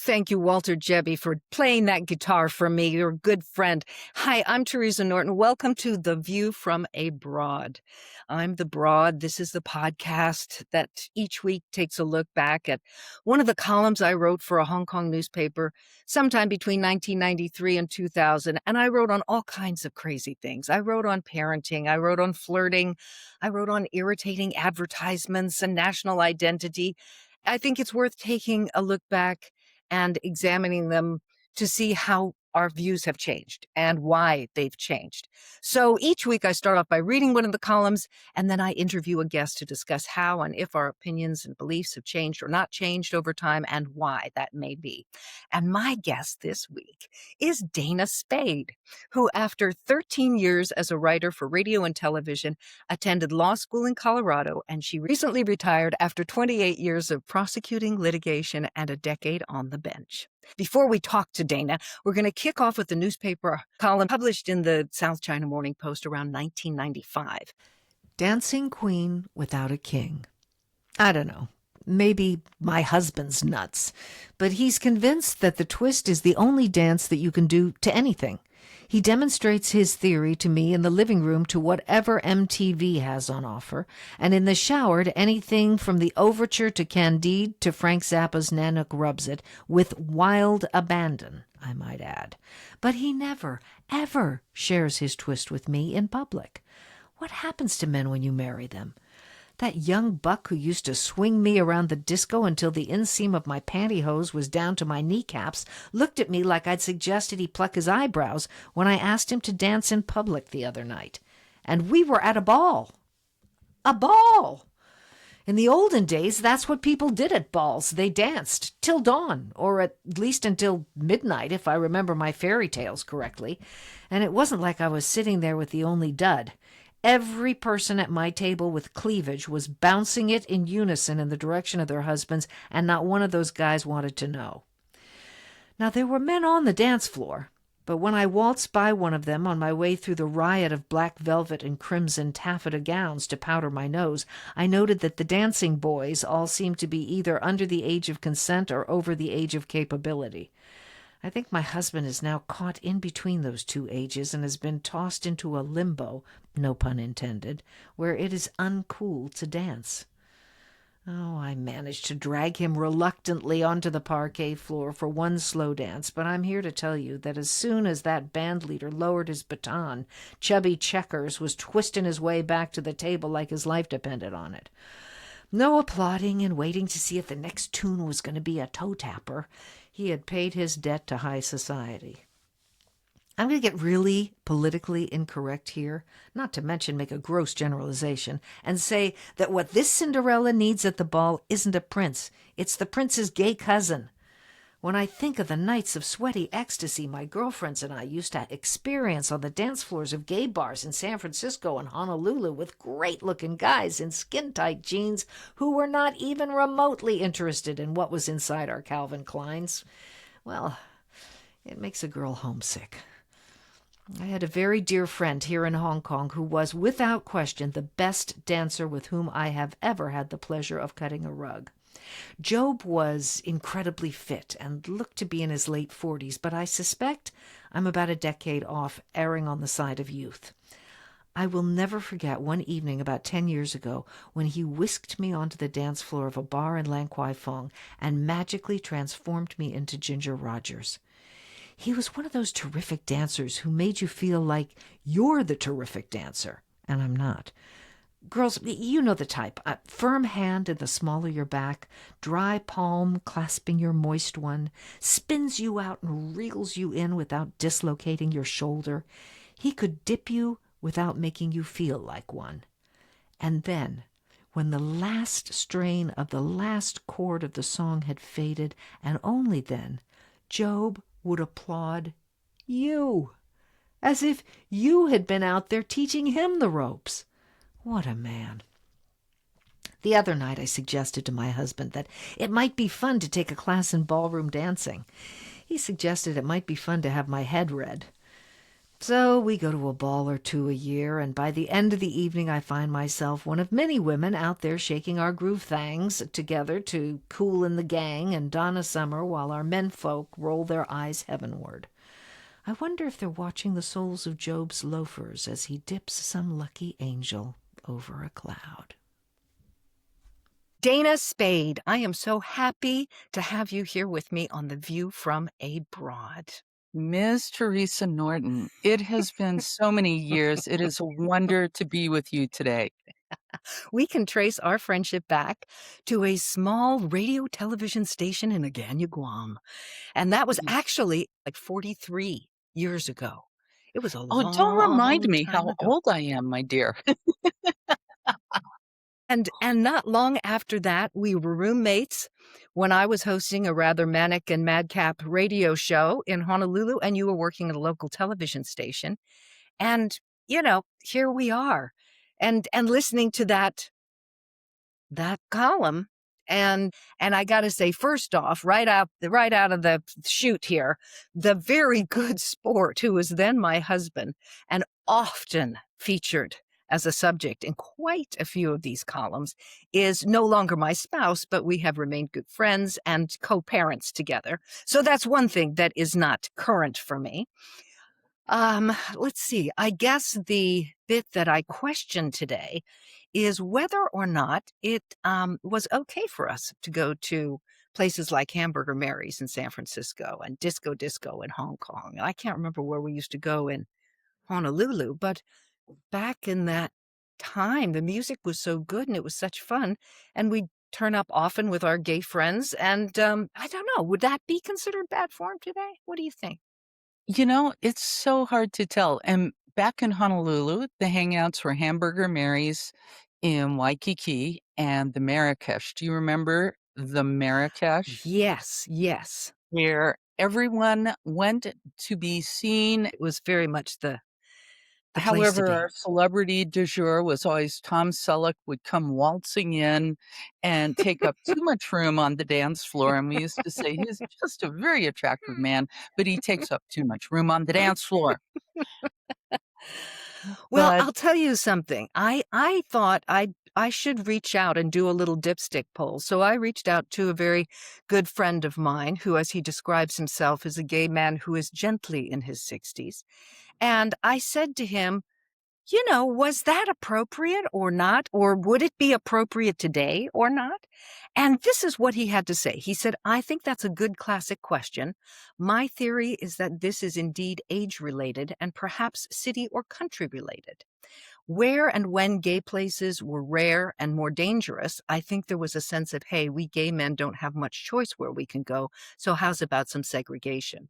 thank you, Walter Jebby, for playing that guitar for me. You're a good friend. Hi, I'm Teresa Norton. Welcome to The View from Abroad. I'm the Broad. This is the podcast that each week takes a look back at one of the columns I wrote for a Hong Kong newspaper sometime between 1993 and 2000. And I wrote on all kinds of crazy things. I wrote on parenting. I wrote on flirting. I wrote on irritating advertisements and national identity. I think it's worth taking a look back and examining them to see how our views have changed and why they've changed. So each week I start off by reading one of the columns, and then I interview a guest to discuss how and if our opinions and beliefs have changed or not changed over time and why that may be. And my guest this week is Dana Spade, who after 13 years as a writer for radio and television, attended law school in Colorado, and she recently retired after 28 years of prosecuting litigation and a decade on the bench. Before we talk to Dana, we're going to kick off with the newspaper column published in the South China Morning Post around 1995. Dancing Queen Without a King. I don't know. Maybe my husband's nuts, but he's convinced that the twist is the only dance that you can do to anything. He demonstrates his theory to me in the living room to whatever MTV has on offer, and in the shower to anything from the overture to Candide to Frank Zappa's Nanook Rubs It, with wild abandon, I might add. But he never, ever shares his twist with me in public. What happens to men when you marry them? That young buck who used to swing me around the disco until the inseam of my pantyhose was down to my kneecaps looked at me like I'd suggested he pluck his eyebrows when I asked him to dance in public the other night. And we were at a ball. A ball! In the olden days, that's what people did at balls. They danced till dawn, or at least until midnight, if I remember my fairy tales correctly. And it wasn't like I was sitting there with the only dud. Every person at my table with cleavage was bouncing it in unison in the direction of their husbands, and not one of those guys wanted to know. Now, there were men on the dance floor, but when I waltzed by one of them on my way through the riot of black velvet and crimson taffeta gowns to powder my nose, I noted that the dancing boys all seemed to be either under the age of consent or over the age of capability. I think my husband is now caught in between those two ages and has been tossed into a limbo, no pun intended, where it is uncool to dance. Oh, I managed to drag him reluctantly onto the parquet floor for one slow dance, but I'm here to tell you that as soon as that band leader lowered his baton, Chubby Checkers was twisting his way back to the table like his life depended on it. No applauding and waiting to see if the next tune was going to be a toe-tapper. He had paid his debt to high society. I'm going to get really politically incorrect here, not to mention make a gross generalization, and say that what this Cinderella needs at the ball isn't a prince. It's the prince's gay cousin. When I think of the nights of sweaty ecstasy my girlfriends and I used to experience on the dance floors of gay bars in San Francisco and Honolulu with great-looking guys in skin-tight jeans who were not even remotely interested in what was inside our Calvin Kleins, well, it makes a girl homesick. I had a very dear friend here in Hong Kong who was, without question, the best dancer with whom I have ever had the pleasure of cutting a rug. Job was incredibly fit and looked to be in his late 40s, but I suspect I'm about a decade off, erring on the side of youth. I will never forget one evening about 10 years ago when he whisked me onto the dance floor of a bar in Lang Kwai Fong and magically transformed me into Ginger Rogers. He was one of those terrific dancers who made you feel like you're the terrific dancer, and I'm not. Girls, you know the type. A firm hand in the small of your back, dry palm clasping your moist one, spins you out and reels you in without dislocating your shoulder. He could dip you without making you feel like one. And then, when the last strain of the last chord of the song had faded, and only then, Job would applaud you, as if you had been out there teaching him the ropes. What a man. The other night I suggested to my husband that it might be fun to take a class in ballroom dancing. He suggested it might be fun to have my head read. So we go to a ball or two a year, and by the end of the evening, I find myself one of many women out there shaking our groove thangs together to cool in the gang and don a summer while our menfolk roll their eyes heavenward. I wonder if they're watching the soles of Job's loafers as he dips some lucky angel over a cloud. Dana Spade, I am so happy to have you here with me on The View from Abroad. Ms. Teresa Norton, it has been so many years. It is a wonder to be with you today. We can trace our friendship back to a small radio television station in Agana, Guam. And that was Mm. actually like 43 years ago. It was a Oh, don't remind long me time how ago. old I am, my dear. And not long after that, we were roommates when I was hosting a rather manic and madcap radio show in Honolulu, and you were working at a local television station. And, here we are. And listening to that column. And I gotta say, first off, right out of the chute here, the very good sport who was then my husband and often featured as a subject in quite a few of these columns is no longer my spouse, but we have remained good friends and co-parents together. So that's one thing that is not current for me. Let's see. I guess the bit that I question today is whether or not it was okay for us to go to places like Hamburger Mary's in San Francisco and Disco in Hong Kong. I can't remember where we used to go in Honolulu, but back in that time, the music was so good and it was such fun, and we'd turn up often with our gay friends. And I don't know, would that be considered bad form today? What do you think? It's so hard to tell. And back in Honolulu, the hangouts were Hamburger Mary's in Waikiki and the Marrakesh. Do you remember the Marrakesh? Yes, yes. Where everyone went to be seen. It was very much the place to However, be. our celebrity du jour was always Tom Selleck would come waltzing in and take up too much room on the dance floor, and we used to say, "He's just a very attractive man, but he takes up too much room on the dance floor." Well, But I'll tell you something. I thought I should reach out and do a little dipstick poll. So I reached out to a very good friend of mine who, as he describes himself, is a gay man who is gently in his 60s. And I said to him, was that appropriate or not? Or would it be appropriate today or not? And this is what he had to say. He said, I think that's a good classic question. My theory is that this is indeed age related and perhaps city or country related. Where and when gay places were rare and more dangerous, I think there was a sense of, hey, we gay men don't have much choice where we can go. So how's about some segregation?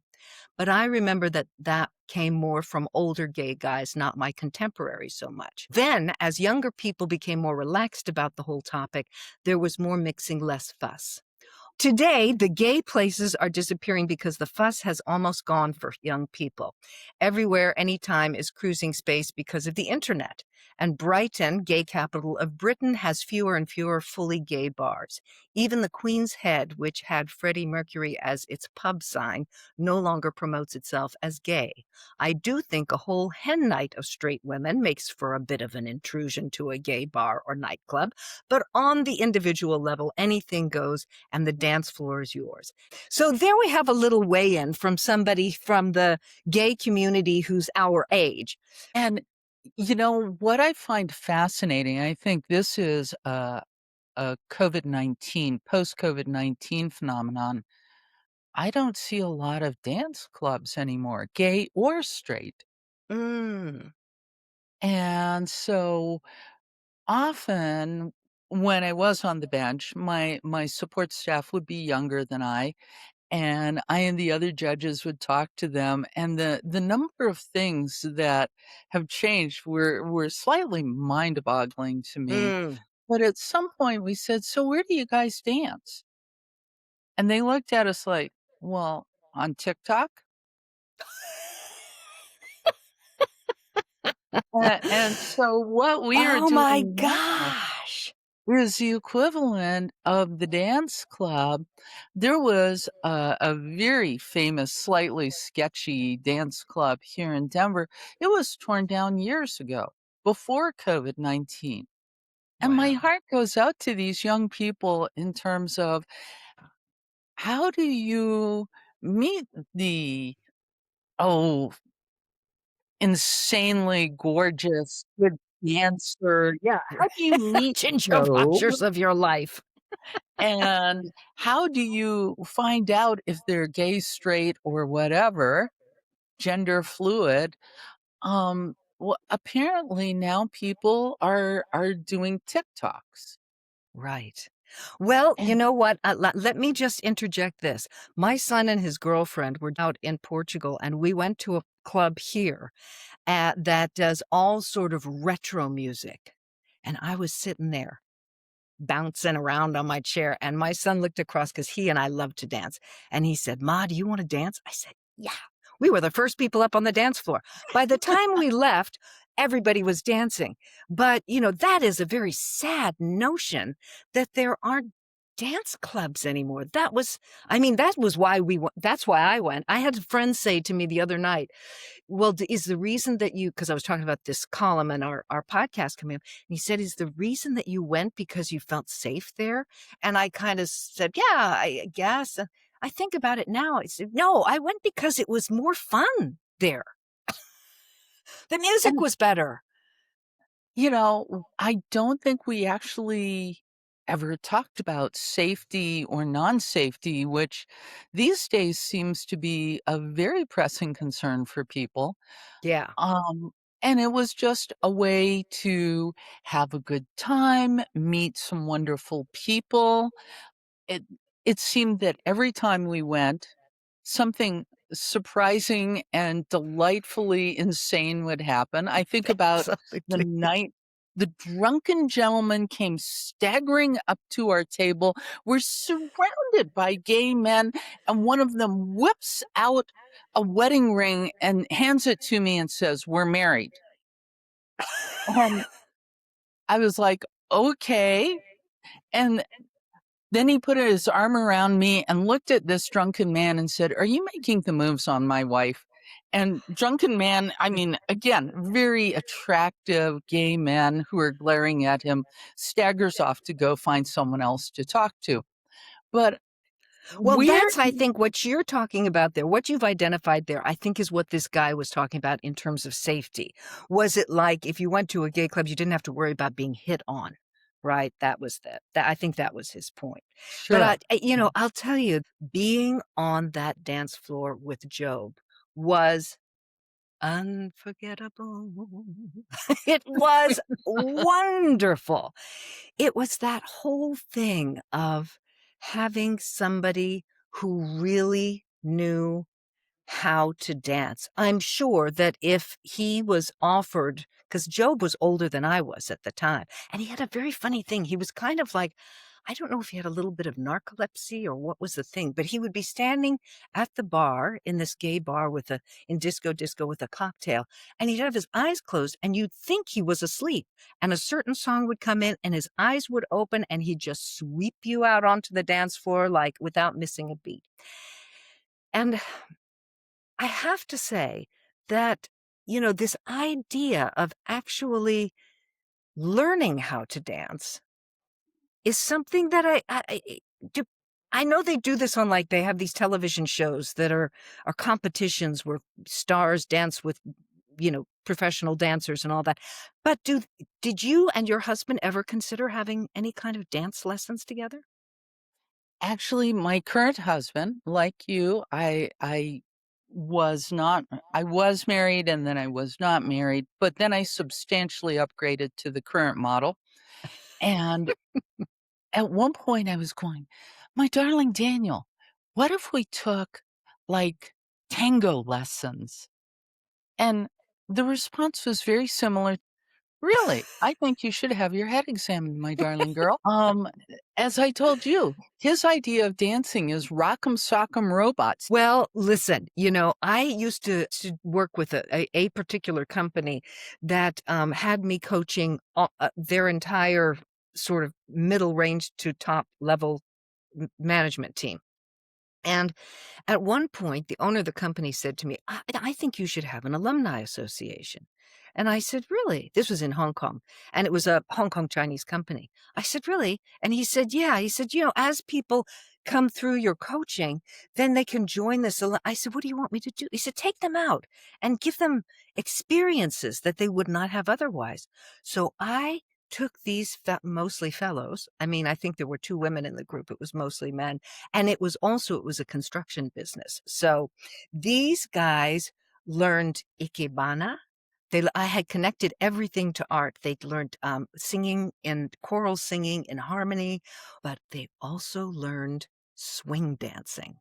But I remember that came more from older gay guys, not my contemporaries so much. Then, as younger people became more relaxed about the whole topic, there was more mixing, less fuss. Today, the gay places are disappearing because the fuss has almost gone for young people. Everywhere, anytime is cruising space because of the internet. And Brighton, gay capital of Britain, has fewer and fewer fully gay bars. Even the Queen's Head, which had Freddie Mercury as its pub sign, no longer promotes itself as gay. I do think a whole hen night of straight women makes for a bit of an intrusion to a gay bar or nightclub, but on the individual level, anything goes, and the dance floor is yours. So there we have a little weigh-in from somebody from the gay community who's our age. and what I find fascinating, I think this is a COVID-19, post-COVID-19 phenomenon. I don't see a lot of dance clubs anymore, gay or straight. Mm, And so often when I was on the bench, my support staff would be younger than and I and the other judges would talk to them, and the number of things that have changed were slightly mind-boggling to me. mm. But at some point we said, "So where do you guys dance?" And they looked at us like, "Well, on TikTok?" And so what we are Oh my doing now gosh. is the equivalent of the dance club. There was a very famous, slightly sketchy dance club here in Denver. It was torn down years ago, before COVID-19. And my Wow. heart goes out to these young people in terms of how do you meet the, oh, insanely gorgeous, good dancer? Yeah, how do you meet Ginger Joe? watchers of your life. And how do you find out if they're gay, straight, or whatever, gender fluid? Well, apparently now people are doing TikToks. Right. Well, you And know what? Let me just interject this. My son and his girlfriend were out in Portugal, and we went to a club here that does all sort of retro music. And I was sitting there bouncing around on my chair. And my son looked across because he and I love to dance. And he said, "Ma, do you want to dance?" I said, "Yeah." We were the first people up on the dance floor. By the time we left, everybody was dancing. But, that is a very sad notion that there aren't dance clubs anymore. That was why that's why I went. I had friends say to me the other night, well, is the reason that because I was talking about this column and our podcast coming up, and he said, is the reason that you went because you felt safe there? And I kind of said, yeah, I guess. I think about it now. I said, no, I went because it was more fun there. The music and was better. I don't think we actually ever talked about safety or non-safety, which these days seems to be a very pressing concern for people. Yeah. Um, and it was just a way to have a good time, meet some wonderful people. It it seemed that every time we went, something surprising and delightfully insane would happen. I think about the Absolutely. night the drunken gentleman came staggering up to our table. We're surrounded by gay men, and one of them whips out a wedding ring and hands it to me and says, "We're married." And I was like, "Okay." And then he put his arm around me and looked at this drunken man and said, "Are you making the moves on my wife?" And drunken man, I mean, again, very attractive gay men who are glaring at him, staggers off to go find someone else to talk to. But Well, weird, that's, I think, what you're talking about there. What you've identified there, I think, is what this guy was talking about in terms of safety. Was it like if you went to a gay club, you didn't have to worry about being hit on, right? That was that. I think that was his point. But sure. I'll tell you, being on that dance floor with Job was unforgettable. It was wonderful. It was that whole thing of having somebody who really knew how to dance. I'm sure that if he was offered, because Job was older than I was at the time, and he had a very funny thing. He was kind of like, I don't know if he had a little bit of narcolepsy or what was the thing, but he would be standing at the bar in this gay bar in disco with a cocktail, and he'd have his eyes closed, and you'd think he was asleep. And a certain song would come in, and his eyes would open, and he'd just sweep you out onto the dance floor like without missing a beat. And I have to say that, this idea of actually learning how to dance is something that do. I know they do this on, like, they have these television shows that are competitions where stars dance with, professional dancers and all that. But did you and your husband ever consider having any kind of dance lessons together? Actually, my current husband, like you, was not I was married and then I was not married, but then I substantially upgraded to the current model. And at one point I was going, "My darling Daniel, what if we took like tango lessons?" And the response was very similar. "Really? I think you should have your head examined, my darling girl." As I told you, his idea of dancing is rock'em sock'em robots. Well, listen, I used to work with a particular company that had me coaching their entire sort of middle range to top level management team. And at one point, the owner of the company said to me, I think you should have an alumni association. And I said, really? This was in Hong Kong, and it was a Hong Kong Chinese company. I said, really? And he said, yeah. He said, as people come through your coaching, then they can join this. I said, what do you want me to do? He said, take them out and give them experiences that they would not have otherwise. So I took these mostly fellows. I mean, I think there were two women in the group. It was mostly men. And it was a construction business. So these guys learned ikebana. I had connected everything to art. They'd learned singing and choral singing in harmony, but they also learned swing dancing.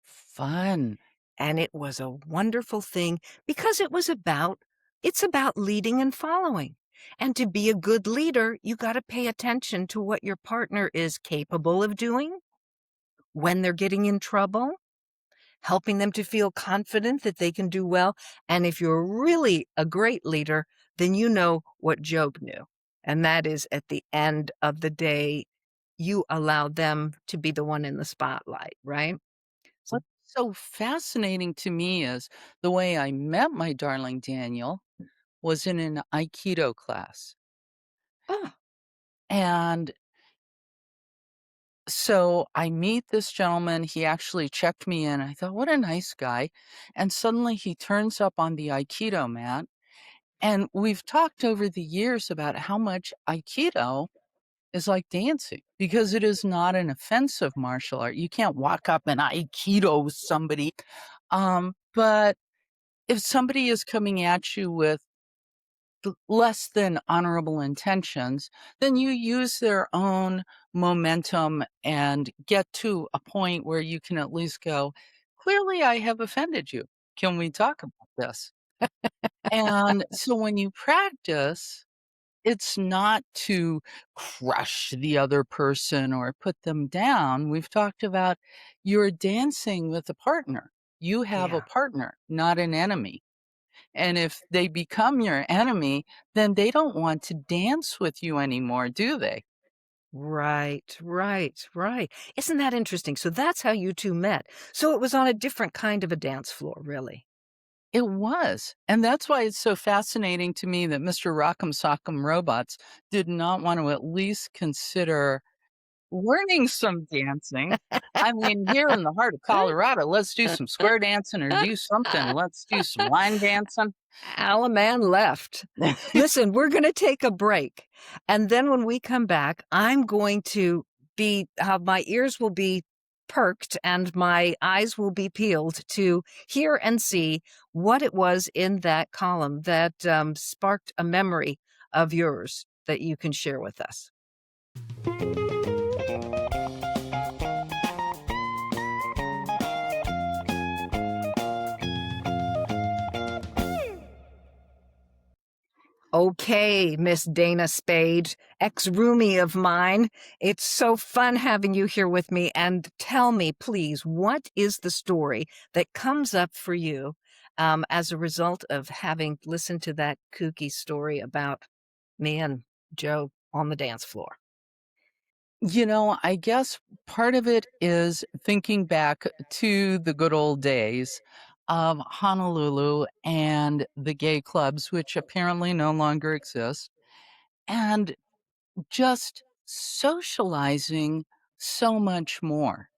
Fun. And it was a wonderful thing because it's about leading and following. And to be a good leader, you got to pay attention to what your partner is capable of doing when they're getting in trouble, helping them to feel confident that they can do well. And if you're really a great leader, then you know what Job knew. And that is, at the end of the day, you allow them to be the one in the spotlight, right? So, What's so fascinating to me is the way I met my darling Daniel was in an Aikido class. oh, And so I meet this gentleman. He actually checked me in. I thought, what a nice guy. And suddenly he turns up on the Aikido mat. And we've talked over the years about how much Aikido is like dancing because it is not an offensive martial art. You can't walk up and Aikido somebody. But if somebody is coming at you with less than honorable intentions, then you use their own momentum and get to a point where you can at least go, clearly I have offended you. Can we talk about this? And so when you practice, it's not to crush the other person or put them down. We've talked about you're dancing with a partner. You have a yeah. partner, not an enemy. And if they become your enemy, then they don't want to dance with you anymore, do they? Right, right, right. Isn't that interesting? So that's how you two met. So it was on a different kind of a dance floor, really. It was. And that's why it's so fascinating to me that Mr. Rock'em Sock'em Robots did not want to at least consider learning some dancing. I mean, here in the heart of Colorado, let's do some square dancing or do something. Let's do some line dancing. Alaman left. Listen, we're going to take a break. And then when we come back, I'm going to my ears will be perked and my eyes will be peeled to hear and see what it was in that column that sparked a memory of yours that you can share with us. Okay, Miss Dana Spade, ex-roomie of mine. It's so fun having you here with me. And tell me, please, what is the story that comes up for you as a result of having listened to that kooky story about me and Joe on the dance floor? I guess part of it is thinking back to the good old days of Honolulu and the gay clubs, which apparently no longer exist, and just socializing so much more.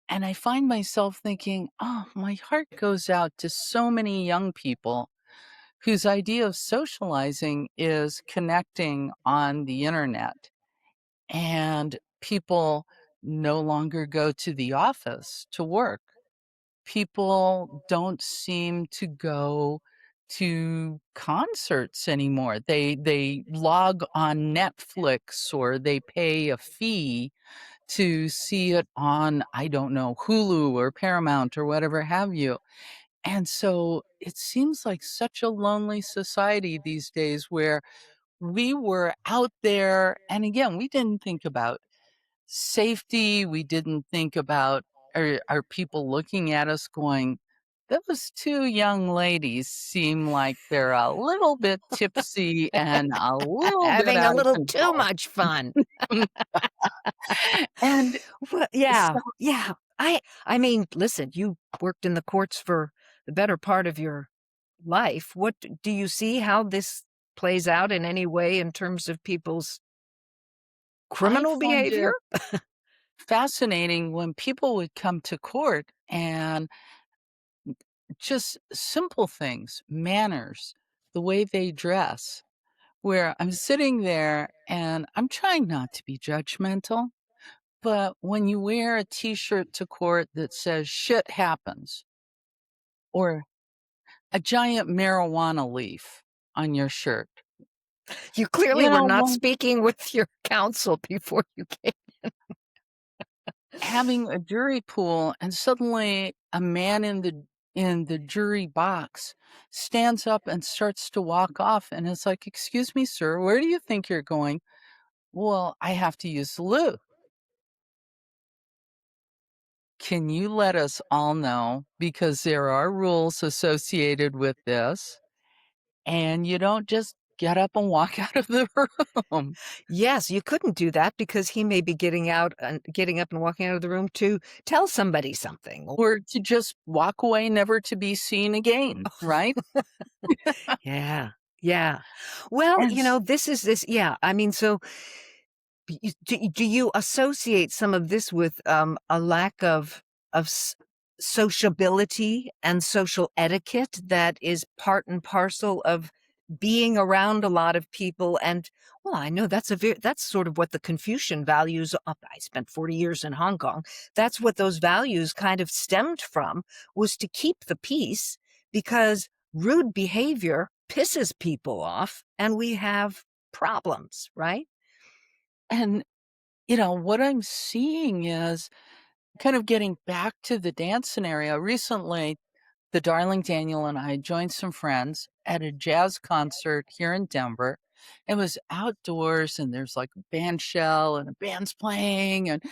And I find myself thinking, oh, my heart goes out to so many young people whose idea of socializing is connecting on the internet. And people no longer go to the office to work. People don't seem to go to concerts anymore. They log on Netflix or they pay a fee to see it on, I don't know, Hulu or Paramount or whatever have you. And so it seems like such a lonely society these days where we were out there. And again, we didn't think about safety. We didn't think about are people looking at us going, those 2 young ladies seem like they're a little bit tipsy and a little bit Having a out of little too control." much fun. And Well, so yeah, yeah. I mean, listen, you worked in the courts for the better part of your life. What do you see how this plays out in any way in terms of people's I criminal find behavior? it fascinating when people would come to court and just simple things, manners, the way they dress, where I'm sitting there and I'm trying not to be judgmental, but when you wear a t-shirt to court that says "shit happens" or a giant marijuana leaf on your shirt, You clearly you were know, not speaking with your counsel before you came. having a jury pool and suddenly a man in the jury box stands up and starts to walk off and it's like, "Excuse me, sir, where do you think you're going?" "Well, I have to use the loo." "Can you let us all know because there are rules associated with this, and you don't just get up and walk out of the room Yes, you couldn't do that because he may be getting up and walking out of the room to tell somebody something. or to just walk away never to be seen again," right? Yeah, yeah. Well, And s this is this yeah, I mean, so do you associate some of this with, a lack of s sociability and social etiquette that is part and parcel of being around a lot of people? And, well, I know that's sort of what the Confucian values I spent 40 years in Hong Kong. That's what those values kind of stemmed from, was to keep the peace because rude behavior pisses people off, and we have problems, right? and, what I'm seeing is kind of getting back to the dance scenario. Recently, the darling Daniel and I joined some friends at a jazz concert here in Denver. It was outdoors and there's like a band shell and a band's playing and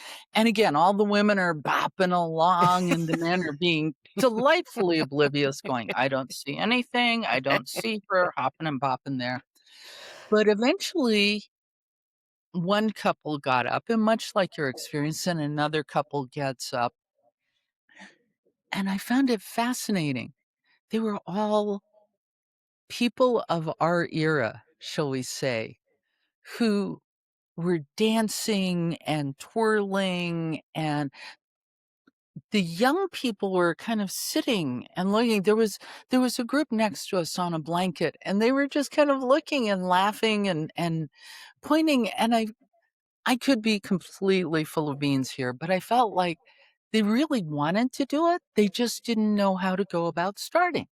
again, all the women are bopping along and the men are being delightfully oblivious going, "I don't see anything. I don't see her," hopping and bopping there. But eventually one couple got up and much like your experience and another couple gets up and I found it fascinating. They were all people of our era, shall we say, who were dancing and twirling, and the young people were kind of sitting and looking. There was a group next to us on a blanket, and they were just kind of looking and laughing and pointing, and I could be completely full of beans here, but I felt like they really wanted to do it, they just didn't know how to go about starting.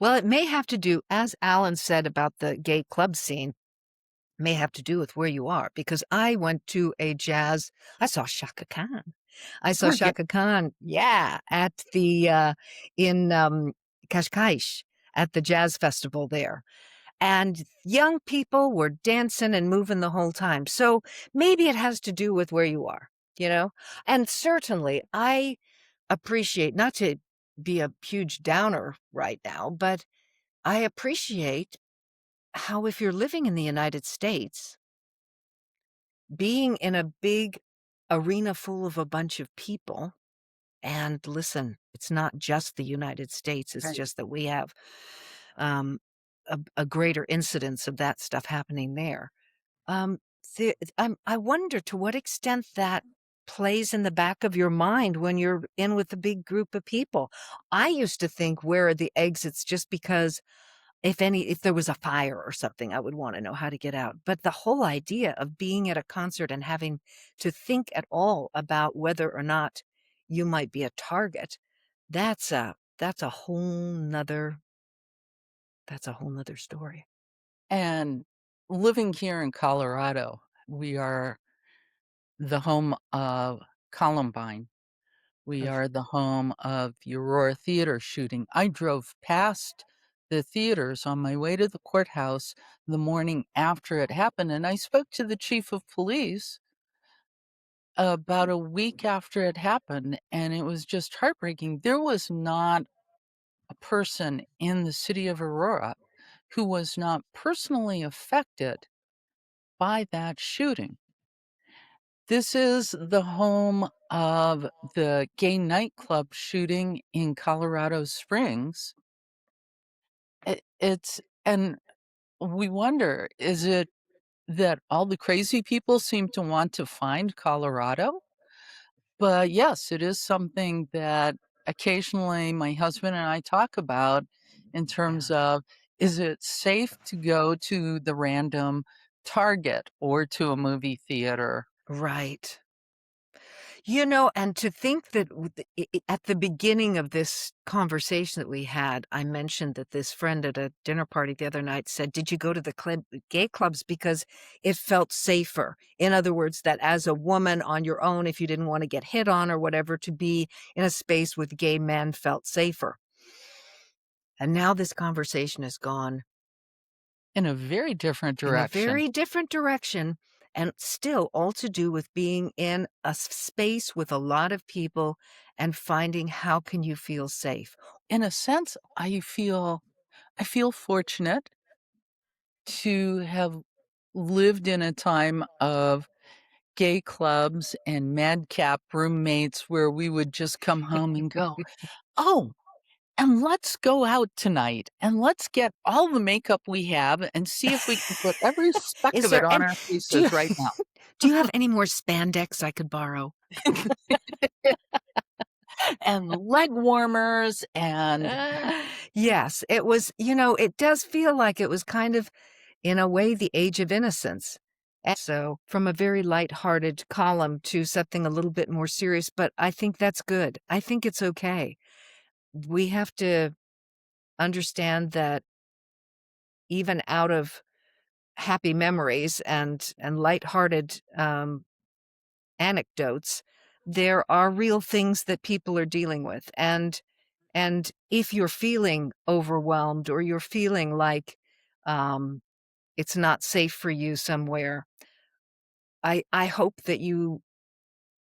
Well, it may have to do, as Alan said about the gay club scene, may have to do with where you are, because I went to I saw Shaka Khan. I saw Oh, yeah. Shaka Khan, yeah, at in, Cascais at the jazz festival there, and young people were dancing and moving the whole time, so maybe it has to do with where you are, you know? And certainly, I appreciate, not to be a huge downer right now, but I appreciate how, if you're living in the United States, being in a big arena full of a bunch of people, and listen, it's not just the United States, it's Right. just that we have um, a greater incidence of that stuff happening there. Um, I wonder to what extent that plays in the back of your mind when you're in with a big group of people. I used to think, where are the exits, just because if there was a fire or something, I would wanna know how to get out. But the whole idea of being at a concert and having to think at all about whether or not you might be a target, that's a whole nother story. And living here in Colorado, we are the home of Columbine. We Okay. are the home of the Aurora Theater shooting. I drove past the theaters on my way to the courthouse the morning after it happened, and I spoke to the chief of police about a week after it happened, and it was just heartbreaking. There was not a person in the city of Aurora who was not personally affected by that shooting. This is the home of the gay nightclub shooting in Colorado Springs. It's and we wonder, is it that all the crazy people seem to want to find Colorado? But yes, it is something that occasionally my husband and I talk about in Yeah. terms of, is it safe to go to the random Target or to a movie theater? Right. And to think that at the beginning of this conversation that we had, I mentioned that this friend at a dinner party the other night said, "Did you go to the gay clubs because it felt safer?" In other words, that as a woman on your own, if you didn't want to get hit on or whatever, to be in a space with gay men felt safer. And now this conversation has gone In a very different in a direction. very different direction, and still all to do with being in a space with a lot of people and finding how can you feel safe. In a sense, I feel fortunate to have lived in a time of gay clubs and madcap roommates where we would just come home and go, "Oh, and let's go out tonight, and let's get all the makeup we have and see if we can put every speck Is of it there on and our do you faces right now." do you have any more spandex I could borrow? And leg warmers and Yes, it was, it does feel like it was kind of, in a way, the age of innocence. And so, from a very lighthearted column to something a little bit more serious, but I think that's good. I think it's okay. We have to understand that even out of happy memories and lighthearted anecdotes, there are real things that people are dealing with. And if you're feeling overwhelmed or you're feeling like um, it's not safe for you somewhere, I hope that you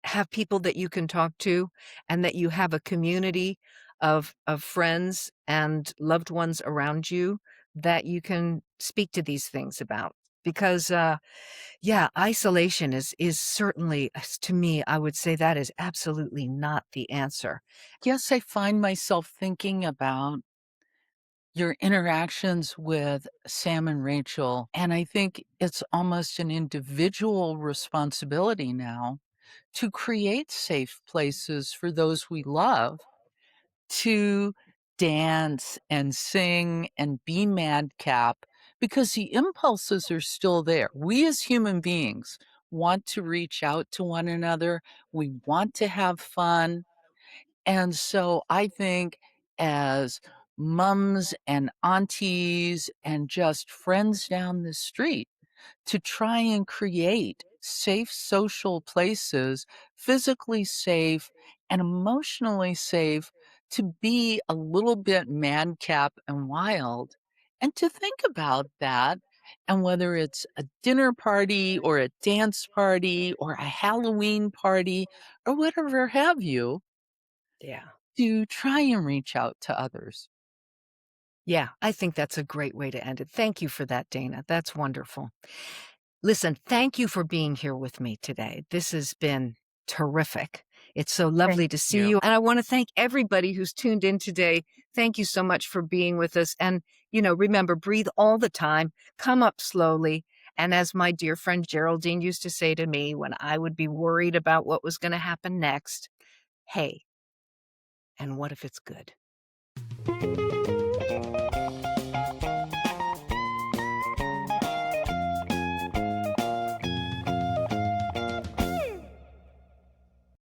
have people that you can talk to and that you have a community of friends and loved ones around you that you can speak to these things about. Because yeah, isolation is certainly, to me, I would say that is absolutely not the answer. yes, I find myself thinking about your interactions with Sam and Rachel, and I think it's almost an individual responsibility now to create safe places for those we love to dance and sing and be madcap because the impulses are still there. We as human beings want to reach out to one another. We want to have fun. And so I think as mums and aunties and just friends down the street, to try and create safe social places, physically safe and emotionally safe, to be a little bit madcap and wild. And to think about that, and whether it's a dinner party or a dance party or a Halloween party or whatever have you, Yeah. to try and reach out to others. Yeah, I think that's a great way to end it. Thank you for that, Dana. That's wonderful. Listen, thank you for being here with me today. This has been terrific. It's so Thank lovely to see you. you. And I want to thank everybody who's tuned in today. Thank you so much for being with us. And, remember, breathe all the time, come up slowly. And as my dear friend Geraldine used to say to me when I would be worried about what was going to happen next, hey, and what if it's good?